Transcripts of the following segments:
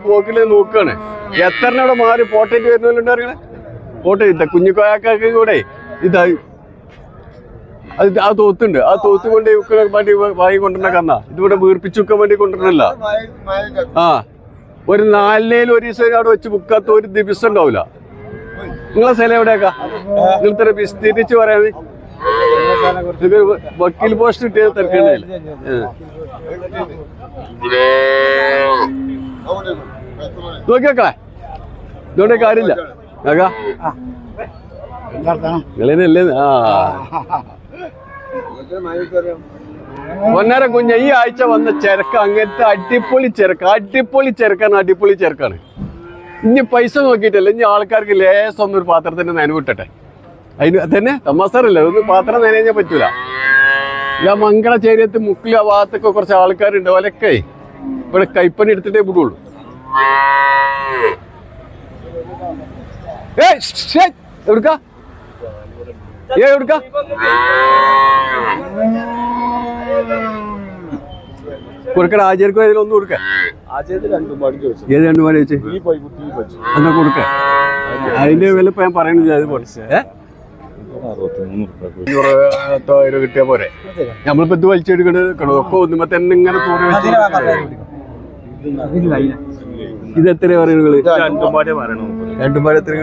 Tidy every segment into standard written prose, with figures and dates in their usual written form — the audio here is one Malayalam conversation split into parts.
പോക്കില് നോക്കുകയാണ്. എത്രനോടെ മാറി പോട്ടേറ്റ് വരുന്നവരുണ്ട് അറിയണേ. പോട്ടെ ഇത്ത കുഞ്ഞിക്കോയാക്കൊക്കെ കൂടെ ഇതായി അത് ആ തോത്തുണ്ട്. ആ തോത്ത് കൊണ്ട് വേണ്ടി വാങ്ങി കൊണ്ടുവരണ കന്ന ഇതിവിടെ വീർപ്പിച്ചു വെക്കാൻ വേണ്ടി കൊണ്ടുവരണല്ല. ആ ഒരു 4 ഒരു ദിവസം അവിടെ വെച്ച് ബുക്കാത്ത ഒരു ദിവസം ഉണ്ടാവില്ല. നിങ്ങളെ സ്ഥലം എവിടെയാക്കാ? നിങ്ങൾ ഇത്ര വിസ്തീരിച്ച് പറയാൻ വക്കീൽ പോസ്റ്റ് കിട്ടിയത് തിരക്കണ്ടല്ല. നോക്കിയാക്കളെ ഇതുകൊണ്ട് കാര്യമില്ല. നിങ്ങളല്ലേ പൊന്നാര കുഞ്ഞ ഈ ആഴ്ച വന്ന ചെരക്ക അങ്ങനത്തെ അടിപൊളി ചെരക്കാണ്. ഇനി പൈസ നോക്കിയിട്ടല്ല, ഇനി ആൾക്കാർക്ക് ലേസം ഒന്നൊരു പാത്രത്തിന്റെ നനവിട്ടട്ടെ. അതിന് തന്നെ തമാസറല്ല, ഒന്ന് പാത്രം നനഞ്ഞാൽ പറ്റൂല. ഞാൻ മംഗളചേരിയത്ത് മുക്കിൽ ആ ഭാഗത്തൊക്കെ കുറച്ച് ആൾക്കാരുണ്ട്. ഓലൊക്കെ ഇവിടെ കൈപ്പണി എടുത്തിട്ടേ വിടുള്ളൂ. എവിടുക്ക കൊടുക്കട ആചാര്യക്കും അതിലൊന്നും കൊടുക്ക. ഏത് 2 പാടി വെച്ച് എന്നാ കൊടുക്ക. അതിന്റെ വില ഇപ്പൊ ഞാൻ പറയുന്നില്ല. അതുപോലെ 500 കിട്ടിയാ പോരെ. നമ്മളിപ്പോ ഇത് വലിച്ചെടുക്കണ ഒക്കെ ഒന്നുമ്പോ തന്നെ ഇങ്ങനെ തോന്നി വെച്ച്. ഇത് എത്രയാ പറയുന്നത്? 2 പാടി എത്ര?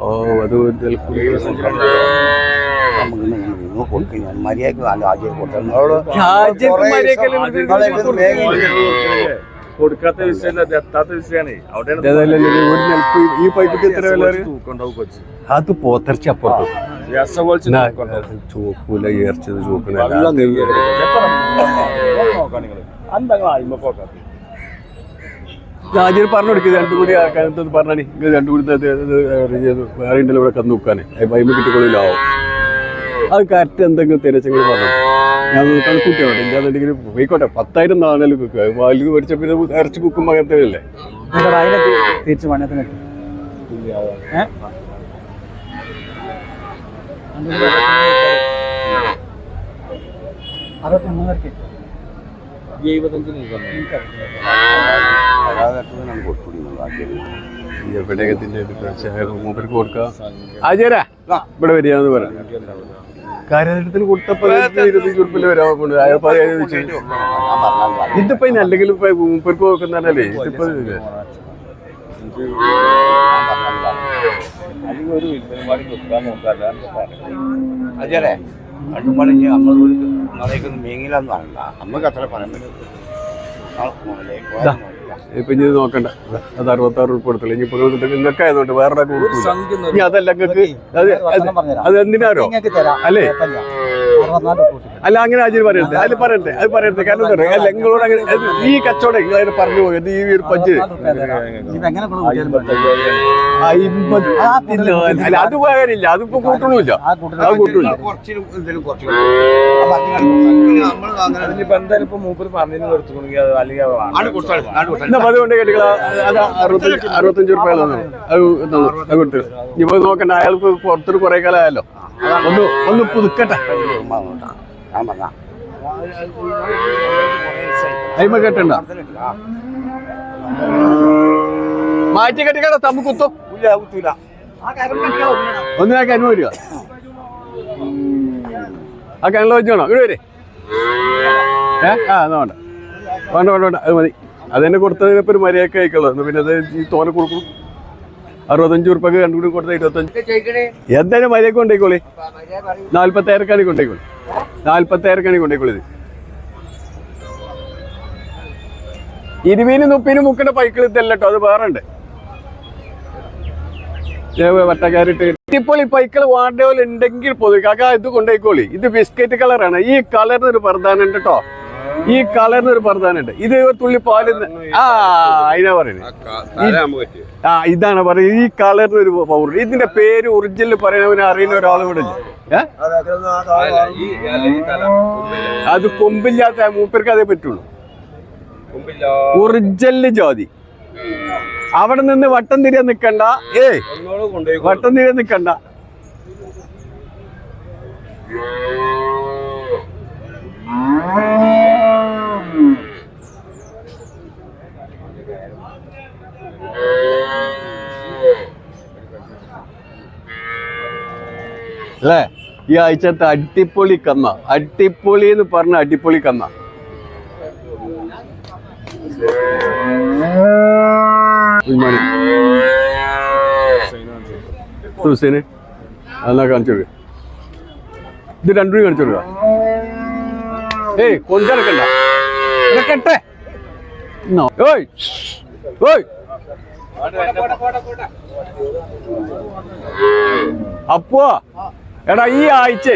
ഓ അത് കൊടുക്കാത്ത വിഷയമല്ല, എത്താത്ത വിഷയമാണ്. ഈ പൈപ്പിട്ട് എത്ര വില? അത് പോത്തർച്ച അപ്പുറത്ത് ചോക്കൂല, ഏർച്ചത് ചോക്കണ. ആദ്യം പറഞ്ഞു കൊടുക്കുക 2 കൂടി പറഞ്ഞാൽ 2 കൂടി വേറെ ഉണ്ടല്ലോ ഇവിടെ കന്ന് നോക്കാനേ പൈമ കിട്ടിക്കൊള്ളില്ലാവും. അത് കറക്റ്റ് എന്തെങ്കിലും തിരച്ചെങ്കിലും പറഞ്ഞു ഞാൻ കണക്കൂട്ടിയോട്ടെ. എന്താണെന്നുണ്ടെങ്കിൽ പോയിക്കോട്ടെ. 10,000 നാണല് കുക്കുക വാലിൽ മേടിച്ച പിന്നെ ഇറച്ചി കുക്കുമ്പോൾ അങ്ങനത്തെ അല്ലേ. തിരിച്ചു പണത്തിന് മൂപ്പർക്ക് കൊടുക്കാം. ആചാരാ ഇവിടെ വരികയെന്ന് പറയാം. കാര്യത്തിൽ കൊടുത്തപ്പോ 25 ഉറുപ്പിൽ വരാൻ കൊണ്ട് ഇതിപ്പോ ഇനി അല്ലെങ്കിൽ മൂപ്പർക്ക് നോക്കുന്നല്ലേ. ഇതിപ്പോ അതെ കണ്ടുപാടി മേങ്ങിലൊന്നും അല്ല. നമുക്ക് അത്ര പറയാൻ ഇപ്പൊ ഇനി നോക്കണ്ട. അത് 66 ഉറുപ്പ് കൊടുത്തില്ല. ഇനി നിങ്ങൾക്ക് ആയതുകൊണ്ട് വേറെ ഇനി അതല്ല നിങ്ങൾക്ക് അത് എന്തിനാരോ അല്ലേ? അല്ല അങ്ങനെ ആചാര്യ പറയരുത്. അത് പറയരുത്. കാരണം എന്താ പറയുക, നിങ്ങളോട് അങ്ങനെ ഈ കച്ചവടം അതിന് പറഞ്ഞു പോയത് ഈ ഒരു പഞ്ച് അല്ല അത് പോകാനില്ല. അതിപ്പോ കൂട്ടണില്ല. അത് കൂട്ടില്ല. എന്തായാലും ഇപ്പൊ മൂപ്പര് പറഞ്ഞു കൊടുത്തുകൊണ്ടെങ്കിൽ അല്ലെങ്കിൽ അതുകൊണ്ട് കേട്ടില്ല. അത് 65 ഉറുപ്പ അത് കൊടുത്തു. ഇപ്പൊ നോക്കണ്ട, അയാൾക്ക് പുറത്തൊരു കുറെ കാലമായല്ലോ. ഒന്ന് പുതുക്കട്ടെ. അയിമ കെട്ടണ്ട, മാറ്റി കെട്ടിക്കട തമ്മ കുത്തും. ഒന്ന് ആ കരുമ വരിക. ആ കിണല വെച്ചോണോ ഇവിടെ വരെ? എന്നാ വേണ്ട അത് മതി. അതെന്നെ കൊടുത്തതിനിപ്പോ ഒരു മര്യാദക്ക് കഴിക്കുള്ളൂ. പിന്നെ അത് ഈ തോനെ കൊടുക്കും. 65 ഉറുപ്പക്ക് 2 കൂടി കൊടുത്ത 25. എന്തായാലും മര്യാദക്ക് കൊണ്ടേക്കോളി. 40,000 കൊണ്ടേക്കോളി. 40,000 കൊണ്ടേക്കോളി. ഇത് 20-30 മുക്കണ്ട പൈക്കിൾ ഇതല്ല കേട്ടോ. അത് വേറെ ഉണ്ട്. വട്ടക്കാരിട്ട് ഇപ്പോൾ ഈ പൈക്കള് വാണ്ട പോലെ ഉണ്ടെങ്കിൽ പൊതുവെ കാക്ക ഇത് കൊണ്ടേക്കോളി. ഇത് ബിസ്ക്കറ്റ് കളറാണ്. ഈ കളറിനൊരു പ്രധാനം ഉണ്ട് കേട്ടോ. ഈ കളറിനൊരു പ്രധാനമുണ്ട്. ഇത് തുള്ളി പാല് അതിനാ പറയുന്നത്. ഇതാണ് പറയുന്നത്. ഈ കളറിനൊരു പൗഡർ. ഇതിന്റെ പേര് ഒറിജിനൽ പറയുന്നവനെ അറിയുന്ന ഒരാൾ ഇവിടെ ഇല്ല. അത് കൊമ്പില്ലാത്ത മൂപ്പർക്ക് അതേ പറ്റുള്ളൂ. ഒറിജിനൽ ജാതി. അവിടെ നിന്ന് വട്ടം തിരിയാൻ നിക്കണ്ട. വട്ടം തിരിയാൻ നിക്കണ്ട. അല്ലേ? ഈ ആഴ്ചത്തെ അടിപൊളി കമ്മ, അടിപൊളി എന്ന് പറഞ്ഞ അടിപൊളി കമ്മ. ഹുസൈന് എന്നാ കാണിച്ചു കൊടുക്കുക. ഇത് രണ്ടും കാണിച്ചു കൊടുക്കുക. ഏയ് കൊണ്ടിറക്കണ്ട, ഇറക്കട്ടെ. ഓയ് ഓയ് അപ്പോ എടാ, ഈ ആഴ്ച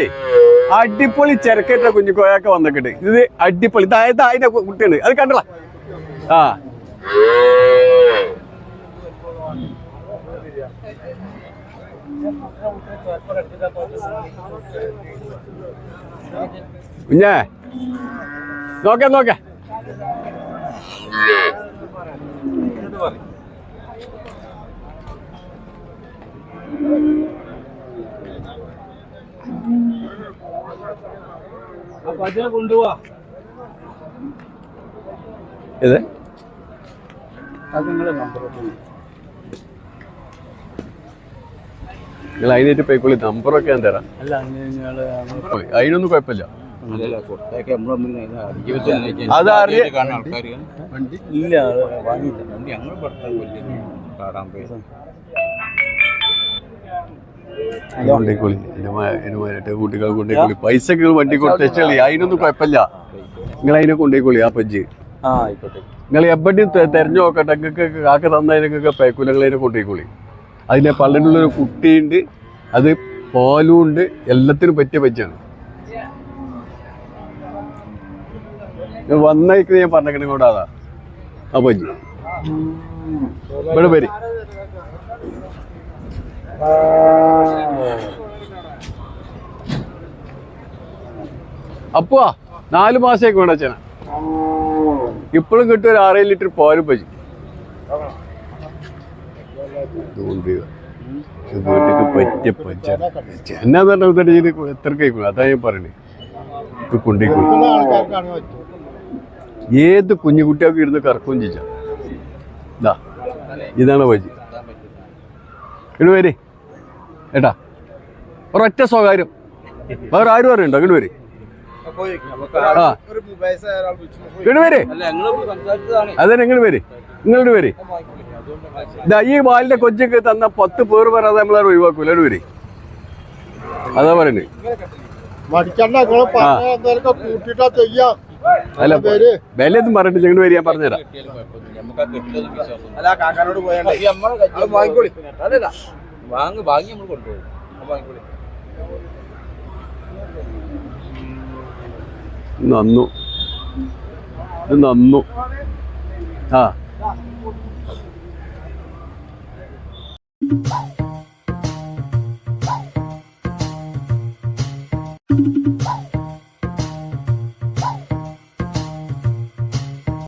അടിപൊളി ചെറുക്കേറ്റ കുഞ്ഞിക്കോയൊക്കെ വന്നിട്ട് ഇത് അടിപൊളി. അതായത് അതിന്റെ കുട്ടിയുണ്ട്, അത് കണ്ടല്ല. ആ കുഞ്ഞേ നോക്കേ നോക്കേ. കൊണ്ടുപോവാ ഇത് നിങ്ങൾ അതിനായിട്ട് പോയിക്കോളി. നമ്പറൊക്കെ ഞാൻ തരാം. അതിനൊന്നും കുഴപ്പമില്ല. അത് കൊണ്ടേക്കോളി, കുട്ടികൾ കൊണ്ടേക്കോളി. പൈസക്ക് വണ്ടി കൊടുത്തേച്ചാളി, അതിനൊന്നും കുഴപ്പമില്ല. നിങ്ങൾ അതിനെ കൊണ്ടേക്കോളി. ആ പഞ്ച് നിങ്ങൾ എവിടെയും തെരഞ്ഞു നോക്കട്ടെ. നിങ്ങൾക്ക് കാക്ക തന്നതിനൊക്കെ പേക്കൂല. നിങ്ങൾ അതിനെ കൊണ്ടേക്കോളി. അതിൻ്റെ പള്ളിനുള്ളൊരു കുട്ടിയുണ്ട്, അത് പാലും ഉണ്ട്, എല്ലാത്തിനും പറ്റിയ പച്ചാണ്. വന്നേക്ക് ഞാൻ പറഞ്ഞേക്കണേ കൊണ്ട് അതാ ആ പഞ്ച്. ഇവിടെ വരി. അപ്പോ 4 മാസത്തേക്ക് വേണ്ട അച്ഛന. ഇപ്പോഴും കിട്ടും ഒരു 6 ലിറ്റർ പാലും പറ്റി. വീട്ടിക്ക് പറ്റിയ പച്ച എന്നാ പറഞ്ഞ എത്ര കേൾക്കും. അതാ ഞാൻ പറയണേ. ഇപ്പൊ കൊണ്ടേക്കും. ഏത് കുഞ്ഞുകുട്ടിയൊക്കെ ഇരുന്ന് കറക്കും ചോദിച്ചാ ഇതാ ഇതാണ് പച്ചി. ഇങ്ങോട്ട് വരെ ഏട്ടാ, ഒരൊറ്റ സ്വകാര്യം. വേറെ ആരും അറിയണ്ടോ? ഇങ്ങോട്ട് വരെ. ആ ഇങ്ങോട്ട് വരെ. അതെ, ഇങ്ങോട്ട് വരെ, ഇങ്ങോട്ട് വരെ. ഇതാ ഈ വാലിന്റെ കൊച്ചൊക്കെ തന്ന 10 പേർ വരാതെ നമ്മളാരും ഒഴിവാക്കൂല. ഇങ്ങോട്ട് വരെ. അതാ പറയണേ. അല്ല വിലയൊന്നും പറഞ്ഞിട്ട് ഞങ്ങൾ വരിക, ഞാൻ പറഞ്ഞുതരാം. നന്നു, ഇത് നന്നു. ആ